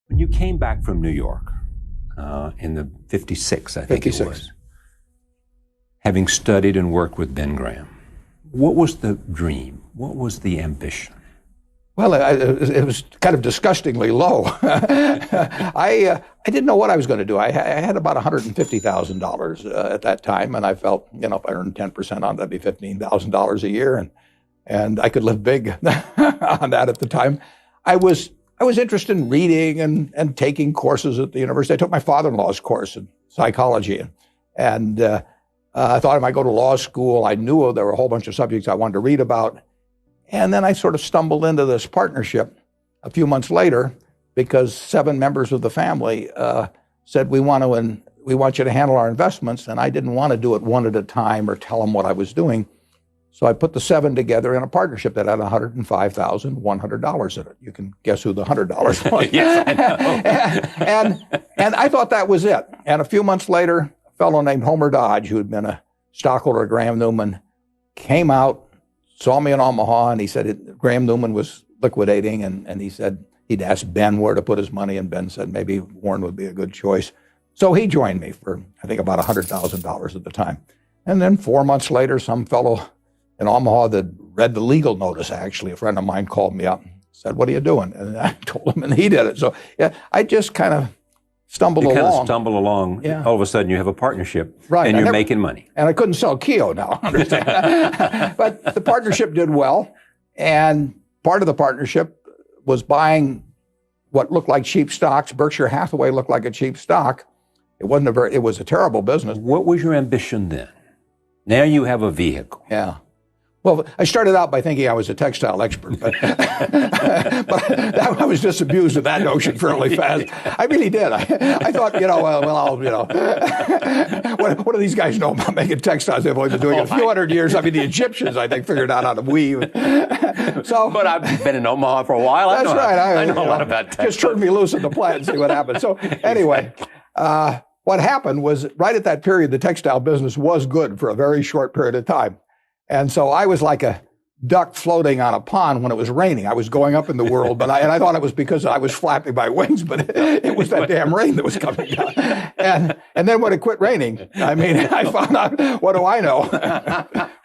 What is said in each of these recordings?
When you came back from New York in the 56, I think 56. it was, having studied and worked with Ben Graham, what was the dream? What was the ambition? Well, it was kind of disgustingly low. I didn't know what I was going to do. I had about $150,000 at that time, and I felt, if I earned 10% on that, that'd be $15,000 a year, and I could live big on that at the time. I was interested in reading and taking courses at the university. I took my father-in-law's course in psychology, and I thought I might go to law school. I knew there were a whole bunch of subjects I wanted to read about. And then I sort of stumbled into this partnership a few months later because 7 members of the family said, we want you to handle our investments. And I didn't want to do it one at a time or tell them what I was doing. So I put the 7 together in a partnership that had $105,100 in it. You can guess who the $100 was. Yes, I know. and I thought that was it. And a few months later, a fellow named Homer Dodge, who had been a stockholder of Graham Newman, came out, saw me in Omaha, and he said Graham Newman was liquidating, and he said he'd asked Ben where to put his money, and Ben said maybe Warren would be a good choice. So he joined me for, I think, about $100,000 at the time. And then 4 months later, some fellow in Omaha that read the legal notice, actually, a friend of mine called me up and said, what are you doing? And I told him, and he did it. So yeah, I just kind of stumbled along. You kind of stumble along. Yeah. All of a sudden, you have a partnership, right, and you're making money. And I couldn't sell Keo now, understand? But the partnership did well, and part of the partnership was buying what looked like cheap stocks. Berkshire Hathaway looked like a cheap stock. It was a terrible business. What was your ambition then? Now you have a vehicle. Yeah. Well, I started out by thinking I was a textile expert, but I was disabused of that notion fairly fast. I really did. I thought, what do these guys know about making textiles? They've only been doing it a few hundred years. I mean, the Egyptians, I think, figured out how to weave. But I've been in Omaha for a while. That's right. I know a lot about textiles. Just turn me loose in the plant and see what happens. So anyway, what happened was right at that period, the textile business was good for a very short period of time. And so I was like a duck floating on a pond when it was raining. I was going up in the world, but I thought it was because I was flapping my wings, but it was that damn rain that was coming down. And then when it quit raining, I found out, what do I know?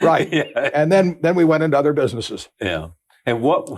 Right. Yeah. And then we went into other businesses. Yeah. And what